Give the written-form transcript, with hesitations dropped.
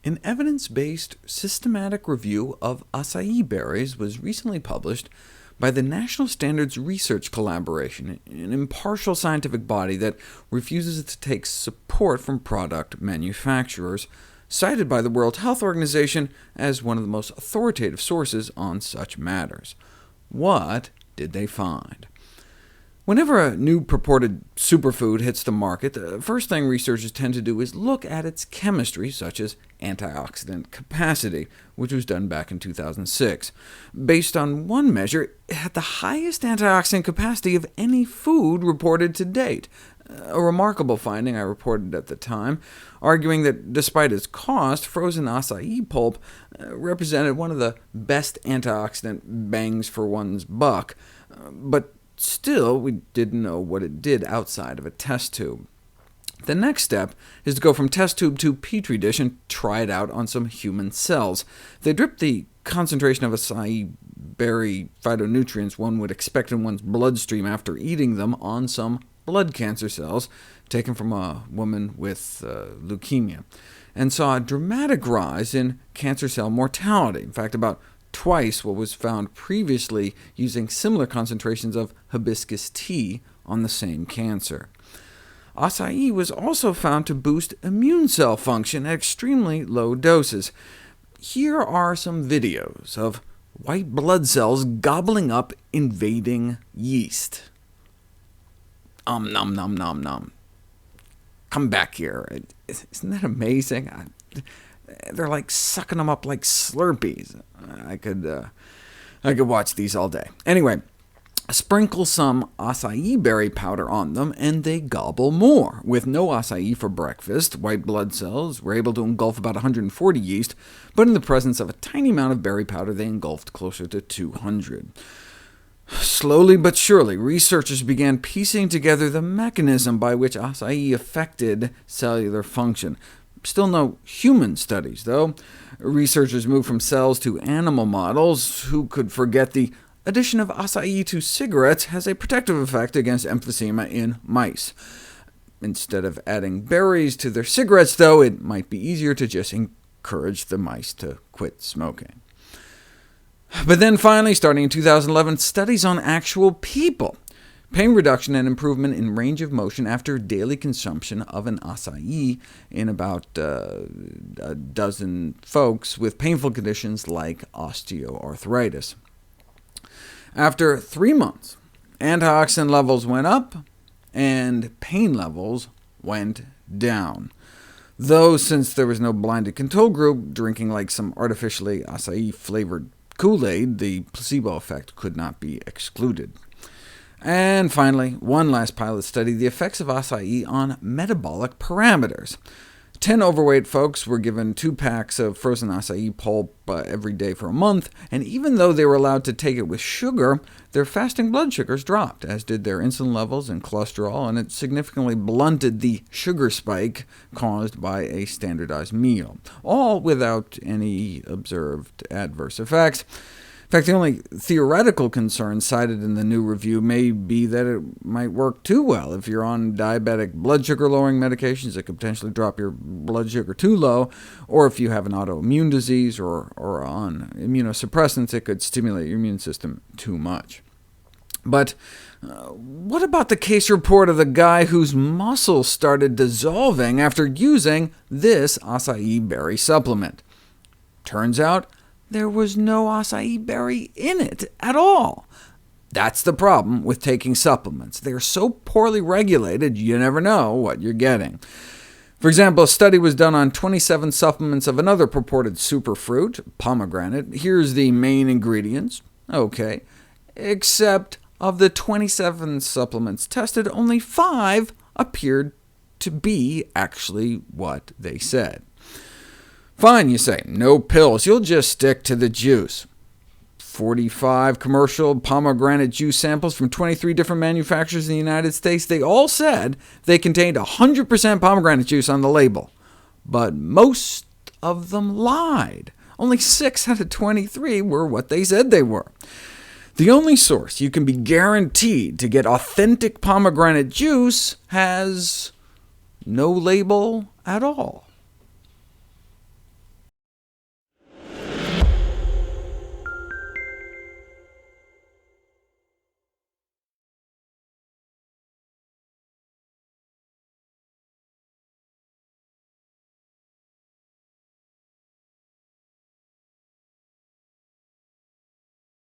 An evidence-based systematic review of acai berries was recently published by the National Standards Research Collaboration, an impartial scientific body that refuses to take support from product manufacturers, cited by the World Health Organization as one of the most authoritative sources on such matters. What did they find? Whenever a new purported superfood hits the market, the first thing researchers tend to do is look at its chemistry, such as antioxidant capacity, which was done back in 2006. Based on one measure, it had the highest antioxidant capacity of any food reported to date, a remarkable finding I reported at the time, arguing that despite its cost, frozen acai pulp represented one of the best antioxidant bangs for one's buck. But still, we didn't know what it did outside of a test tube. The next step is to go from test tube to petri dish and try it out on some human cells. They dripped the concentration of acai berry phytonutrients one would expect in one's bloodstream after eating them on some blood cancer cells taken from a woman with leukemia, and saw a dramatic rise in cancer cell mortality. In fact, about twice what was found previously using similar concentrations of hibiscus tea on the same cancer. Acai was also found to boost immune cell function at extremely low doses. Here are some videos of white blood cells gobbling up invading yeast. Nom nom nom nom. Come back here. Isn't that amazing? They're like sucking them up like Slurpees. I could watch these all day. Anyway, sprinkle some acai berry powder on them, and they gobble more. With no acai for breakfast, white blood cells were able to engulf about 140 yeast, but in the presence of a tiny amount of berry powder, they engulfed closer to 200. Slowly but surely, researchers began piecing together the mechanism by which acai affected cellular function. Still no human studies, though. Researchers moved from cells to animal models. Who could forget the addition of acai to cigarettes has a protective effect against emphysema in mice. Instead of adding berries to their cigarettes, though, it might be easier to just encourage the mice to quit smoking. But then finally, starting in 2011, studies on actual people. Pain reduction and improvement in range of motion after daily consumption of an acai in about a dozen folks with painful conditions like osteoarthritis. After 3 months, antioxidant levels went up, and pain levels went down. Though, since there was no blinded control group drinking like some artificially acai-flavored Kool-Aid, the placebo effect could not be excluded. And finally, one last pilot study, the effects of acai on metabolic parameters. 10 overweight folks were given 2 packs of frozen acai pulp every day for a month, and even though they were allowed to take it with sugar, their fasting blood sugars dropped, as did their insulin levels and cholesterol, and it significantly blunted the sugar spike caused by a standardized meal, all without any observed adverse effects. In fact, the only theoretical concern cited in the new review may be that it might work too well. If you're on diabetic blood sugar-lowering medications, it could potentially drop your blood sugar too low, or if you have an autoimmune disease or on immunosuppressants, it could stimulate your immune system too much. But what about the case report of the guy whose muscles started dissolving after using this acai berry supplement? Turns out there was no acai berry in it at all. That's the problem with taking supplements. They are so poorly regulated, you never know what you're getting. For example, a study was done on 27 supplements of another purported superfruit, pomegranate. Here's the main ingredients. OK, except of the 27 supplements tested, only 5 appeared to be actually what they said. Fine, you say, no pills, you'll just stick to the juice. 45 commercial pomegranate juice samples from 23 different manufacturers in the United States. They all said they contained 100% pomegranate juice on the label, but most of them lied. Only 6 out of 23 were what they said they were. The only source you can be guaranteed to get authentic pomegranate juice has no label at all.